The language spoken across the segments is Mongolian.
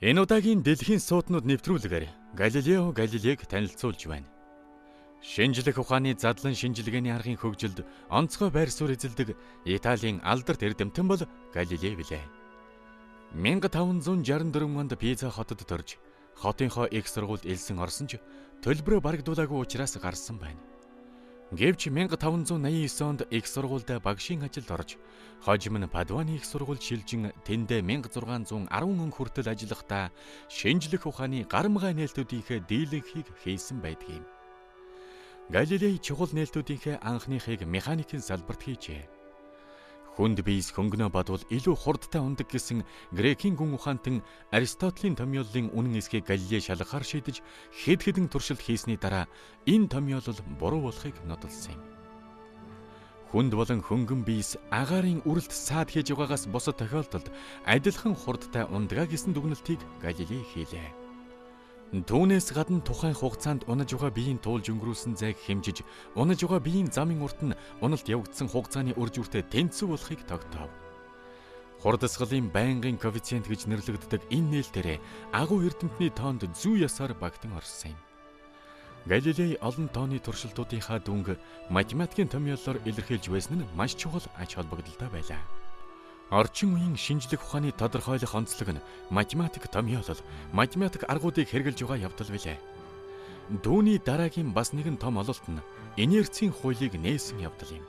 Энэ удаагийн дэлхийн сууднууд нэвтрүүлгээр Галилео Галилег танилцуулж байна. Шинжлэх ухааны задлан шинжилгээний аргын хөгжилд онцгой байр суурь эзэлдэг Италийн алдарт эрдэмтэн бол Галилей билээ. 1564 онд Пиза хотод төрж, хотынхоо их сургуульд элсэн орсон ч төлбөрөө барагдуулаагүй учраас гарсан байна. Гэвч 1589 онд их сургуульд багшийн ажилд орж, хожим нь Падуаны их сургуульд шилжин тэндээ 1610 он хүртэл ажиллахдаа шинжлэх ухааны гарамгай нээлтүүдийнхээ дийлэнхийг хийсэн байдгийг. Галилей чухал нээлтүүдийнхээ анхныхыг механикийн салбарт хийжээ. Хүнд биес хөнгөнөө бодвол илүү хурдтай ундаг гэсэн Грекийн гүн ухаантан Аристотелийн томьёоллын үнэн эсхийг Галилей шалгахаар шийдэж хэд хэдэн туршилт хийсний дараа энэ томьёолол буруу болохыг нотолсон юм. Хүнд болон хөнгөн биес агаарын үрэлт саад хийж байгаагаас бусад тохиолдолд адилхан хурдтай ундгаа гэсэн дүгнэлтийг Галилей хийлээ. Түүнээс гадна тухайн хугацаанд унаж байгаа биеийн туулж өнгөрүүлсэн зайг хэмжиж, унаж байгаа биеийн замын урт нь уналт явагдсан хугацааны үр дүнтэй тэнцүү болохыг тогтоов. Хурдасгалын байнгын коэффициент гэж нэрлэгддэг энэ нээлтээрээ агуу эрдэмтний тоонд зүй ясаар багтан орсон юм. Галилей олон тооны туршилтуудынхаа дүнг математикийн томьёолоор илэрхийлж байсан нь маш чухал ач холбогдолтой байлаа. Орчин үеийн шинжлэх ухааны тодорхойлох онцлог нь математик томьёолол, математик аргуудыг хэрэгжилж байгаа явдал билээ. Түүний дараагийн бас нэгэн том ололт нь инерцийн хуулийг нээсэн явдал юм.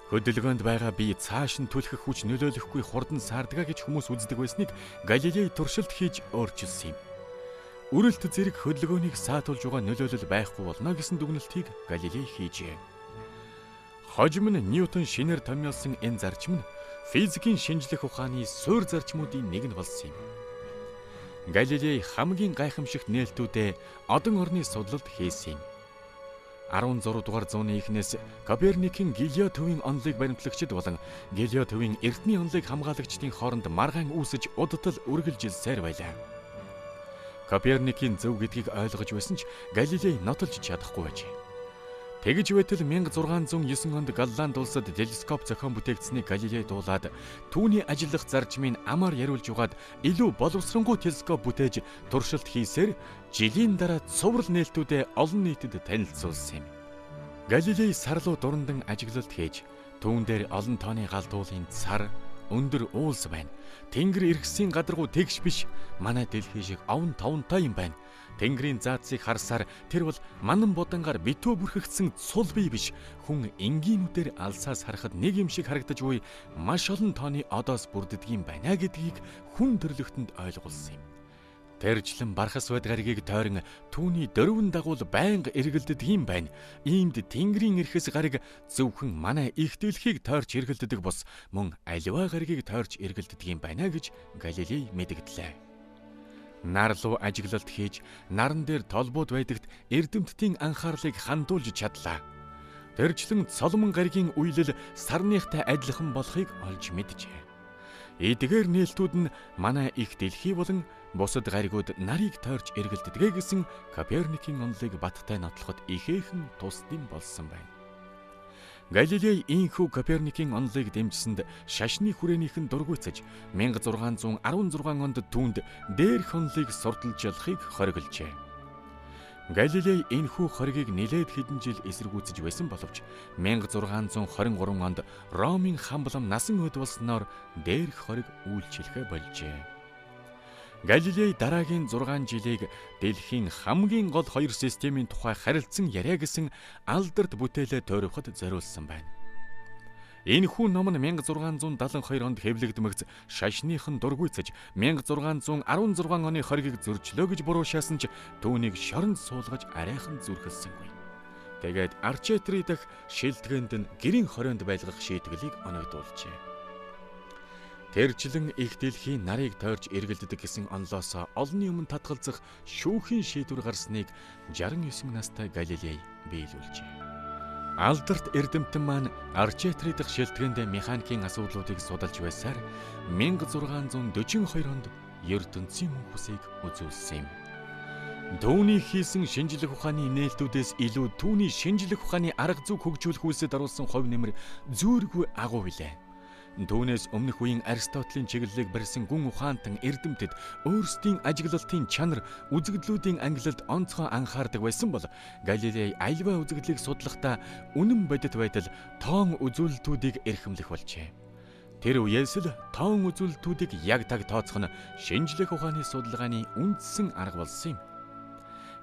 Хөдөлгөөнд байгаа бие цааш нь түлхэх хүч нөлөөлөхгүй хурдан саардгаа гэж хүмүүс үздэг байсныг Галилей туршилт хийж өөрчилсөн юм. Үрэлт зэрэг хөдөлгөөнийг саатуулж байгаа нөлөөлөл байхгүй болно гэсэн дүгнэлтийг Галилей хийжээ. Хожим нь Ньютон шинээр томьёолсон энэ зарчим нь физикийн шинжлэх ухааны суурь зарчмуудын нэг нь болсон юм. Галилей хамгийн гайхамшигт нээлтүүдээ одон орны судлалд хийсэн юм. 16 дугаар зууны эхнээс Коперникийн Галилео төвийн онолыг баримтлагчид болон Галилео төвийн эртний онолыг хамгаалагчдын хооронд маргаан үүсэж удтал үргэлжилсээр байлаа. Коперникийн зөв гэдгийг ойлгож байсан ч Галилей нотолж чадахгүй байжээ. Тэгж байтал 1609 онд Голланд улсад телескоп зохион бүтээгдсэнийг Галилей дуулаад түүний ажиллах зарчмыг амаар яриулж угаад илүү боловсронгуй телескоп бүтээж туршилт хийсээр жилийн дараа цуврал нээлтүүдээ олон нийтэд танилцуулсан юм. Галилей сар руу дурандан ажиглалт хийж түүн дээр олон тооны галдуулын цар, өндөр уулс байна. Тэнгэр эргэсийн гадаргуу тэгш биш. Манай дэлхий шиг овн товнтой юм байна. Тэнгэрийн заацыг харсаар тэр бол манан будангаар битүү бүрхэгдсэн цул бие биш. Хүн энгийнүүдээр алсаас харахад нэг юм шиг харагдаж буй маш олон тооны одоос бүрддэг юм байна гэдгийг хүн төрлөختөнд ойлгуулсан юм. Тэржлэн бархас бод гаригийг тойрон түүний дөрвөн дагуул байнга эргэлддэг юм байна. Иймд Тэнгэрийн эрхэс гариг зөвхөн манай их дэлхийг тойрч эргэлддэг бос мөн аливаа гаригийг тойрч эргэлддэг юм байна гэж Галилей мэдгдлээ. Нар руу ажиглалт хийж наран дээр толбууд байдагт эрдэмтдийн анхаарлыг хандуулж чадлаа. Тэржлэн Соломон гаригийн үйлэл сарныхтай адилхан болохыг олж мэджээ. Эдгээр нээлтүүд нь манай их дэлхий болон бусад гаригууд нарыг тойрч эргэлддэг гэсэн Коперникийн онолыг баттай нотлоход ихээхэн тусдим болсон байна. Галилей ийхүү Коперникийн онолыг дэмжсэнд шашны хүрээнийхэн дургуйцаж 1616 онд түүнд дээрх онолыг сурталжлахыг хоригложээ. Галилей энэхүү хоригийг нэлээд хэдэн жил эсэргүүцэж байсан боловч 1623 онд Ромын хамблам насан өд болсноор дээрх хориг үйлчлэхэ болжээ. Галилей дараагийн 6 жилийг дэлхийн хамгийн гол хоёр системийн тухай харилцан яриа гэсэн алдарт бүтээлээ тойроход зориулсан байна. Энэхүү ном нь 1672 онд хэвлэгдмэгц шашныхан дургуйцаж 1616 оны хоригийг зөрчлөө гэж буруушаасан ч түүнийг шоронд суулгаж арайхан зүрхэлсэнгүй. Тэгээд Арчетри дахь шилтгэнд нь гэрийн хорионд байлгах шийтгэлийг оногдуулжээ. Тэржлэн их дэлхийн нарыг тойрч эргэлддэг гэсэн онолоос олонний өмнө татгалзах шүүхийн шийдвэр гарсныг 69 настай Галилей биелүүлжээ. Алдарт эрдэмтэн маань Арчетри дахь шилтгэнд механикийн асуудлуудыг судалж байсаар 1642 онд ертөнцийн мөнхөсийг үзүүлсэн юм. Түүний хийсэн шинжлэх ухааны нээлтүүдээс илүү түүний шинжлэх ухааны арга зүйг хөгжүүлэх үйлсэд оруулсан хувь нэмэр зөөргүй агуу билээ. Түүнээс өмнөх үеийн Аристотелийн чиглэлийг барьсан гүн ухаантан эрдэмтэд өөрсдийн ажиглалтын чанар үзэгдлүүдийн ангилалд онцгой анхаардаг байсан бол Галилей аливаа үзэгдлийг судлахдаа үнэн бодит байдал тоон үзүүлэлтүүдийг эрхэмлэх болжээ. Тэр үеэс л тоон үзүүлэлтүүдийг яг таг тооцох нь шинжлэх ухааны судалгааны үндсэн арга болсон юм.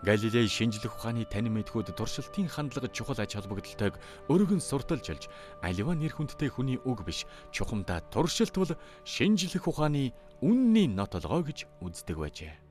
Галилей шинжлэх ухааны танин мэдхүйд туршилтын хандлага чухал ач холбогдолтойг өргөн сурталж олж, аливаа нэр хүндтэй хүний үг биш, чухамдаа туршилт бол шинжлэх ухааны үнний нот олгоо гэж үздэг байжээ.